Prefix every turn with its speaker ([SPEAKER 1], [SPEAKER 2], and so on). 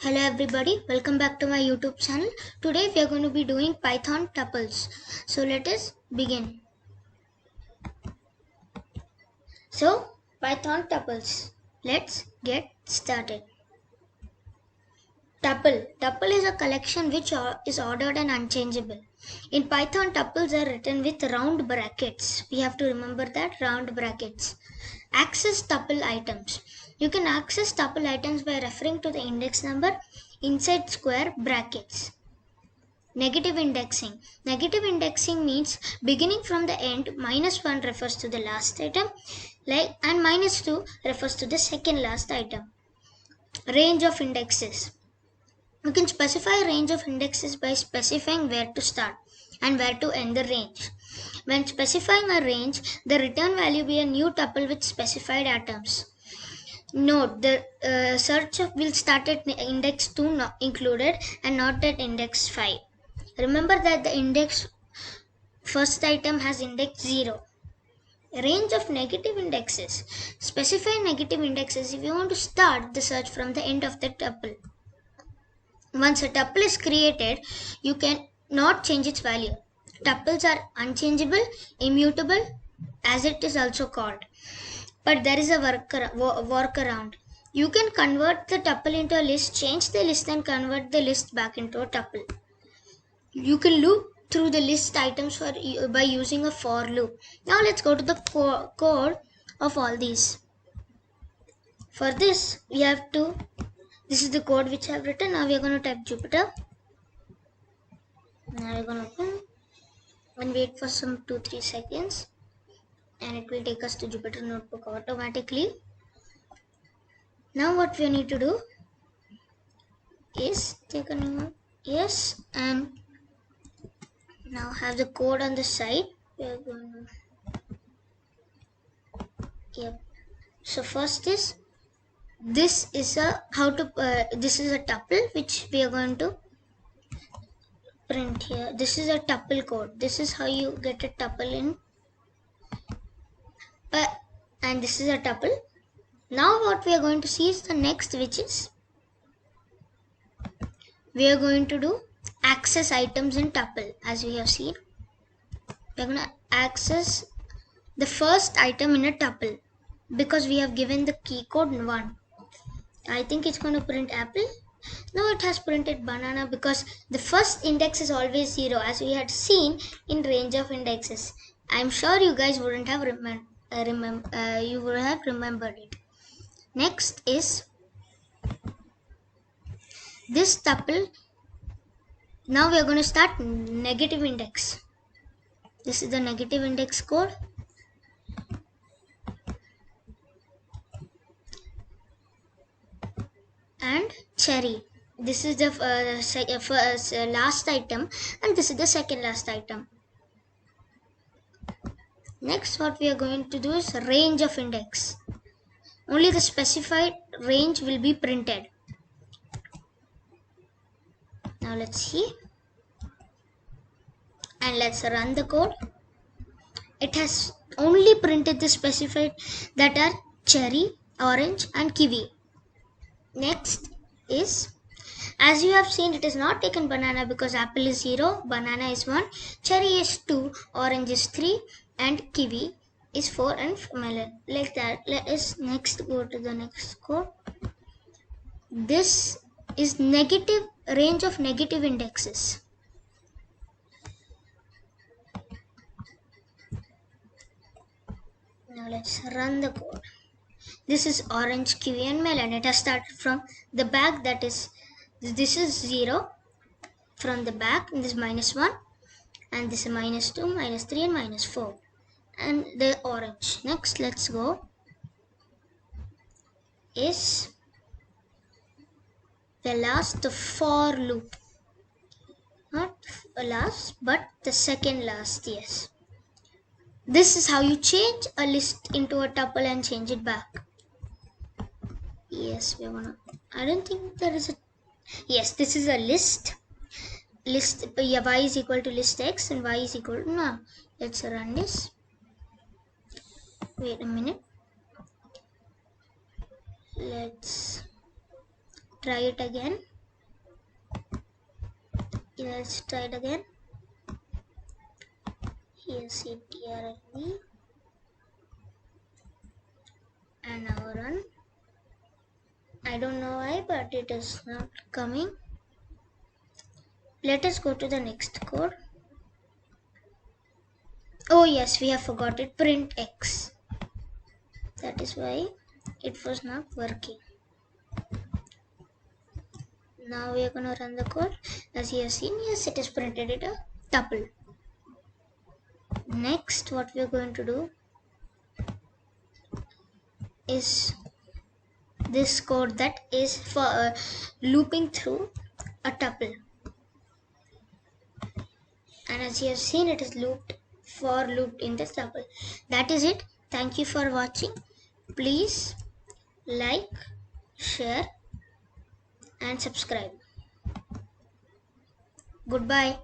[SPEAKER 1] Hello everybody, welcome back to my YouTube channel. Today we are going to be doing Python tuples. So let us begin. So Python tuples. Let's get started. Tuple is a collection which is ordered and unchangeable. In Python, tuples are written with round brackets. We have to remember that, round brackets. Access tuple items. You can access tuple items by referring to the index number inside square brackets. Negative indexing. Negative indexing means beginning from the end. -1 refers to the last item, and -2 refers to the second last item. Range of indexes. You can specify a range of indexes by specifying where to start and where to end the range. When specifying a range, the return value will be a new tuple with specified atoms. Note, the search will start at index 2 not included and not at index 5. Remember that the index first item has index 0. Range of negative indexes. Specify negative indexes if you want to start the search from the end of the tuple. Once a tuple is created, you can not change its value. Tuples are unchangeable, immutable, as it is also called. But there is a workaround. You can convert the tuple into a list, change the list and convert the list back into a tuple. You can loop through the list items by using a for loop. Now let's go to the code of all these. For this, we have to, this is the code which I have written. Now we are going to type Jupyter. Now we're going to open and wait for some 2-3 seconds, and it will take us to Jupyter Notebook automatically. Now what we need to do is take a new yes, and now have the code on the side. We are going to, so first is, this is a this is a tuple which we are going to print here. This is a tuple code. This is how you get a tuple in, and this is a tuple. Now what we are going to see is the next, which is we are going to do access items in tuple. As we have seen, we are going to access the first item in a tuple because we have given the key code 1. I think it's going to print apple. No, it has printed banana because the first index is always 0, as we had seen in range of indexes. I'm sure you guys wouldn't have you would have remembered it. Next is this tuple. Now we are going to start negative index. This is the negative index code. And cherry. This is the first last item, and this is the second last item. Next, what we are going to do is range of index. Only the specified range will be printed. Now let's see, and let's run the code. It has only printed the specified that are cherry, orange and kiwi. Next is, as you have seen, it is not taken banana because apple is 0, banana is 1, cherry is 2, orange is 3 and kiwi is 4 and melon. Like that. Let us next go to the next code. This is negative range of negative indexes. Now let's run the code. This is orange, kiwi and melon. It has started from the back, that is, this is 0 from the back, and this is -1, and this is -2, -3 and -4, and the orange. Next, let's go is the last for loop. Not last, but the second last, yes. This is how you change a list into a tuple and change it back. Yes, we wanna, I don't think there is a, yes, this is a list, yeah, y is equal to list x and y is equal to, no, let's run this. Wait a minute, let's try it again. Let's try it again. Here CTRLV and now run. I don't know why, but it is not coming. Let us go to the next code. Oh yes, we have forgot it. Print X. That is why it was not working. Now we are going to run the code. As you have seen, yes, it is printed it a tuple. Next, what we are going to do is this code that is for looping through a tuple. And as you have seen, it is looped in this tuple. That is it. Thank you for watching. Please like, share and subscribe. Goodbye.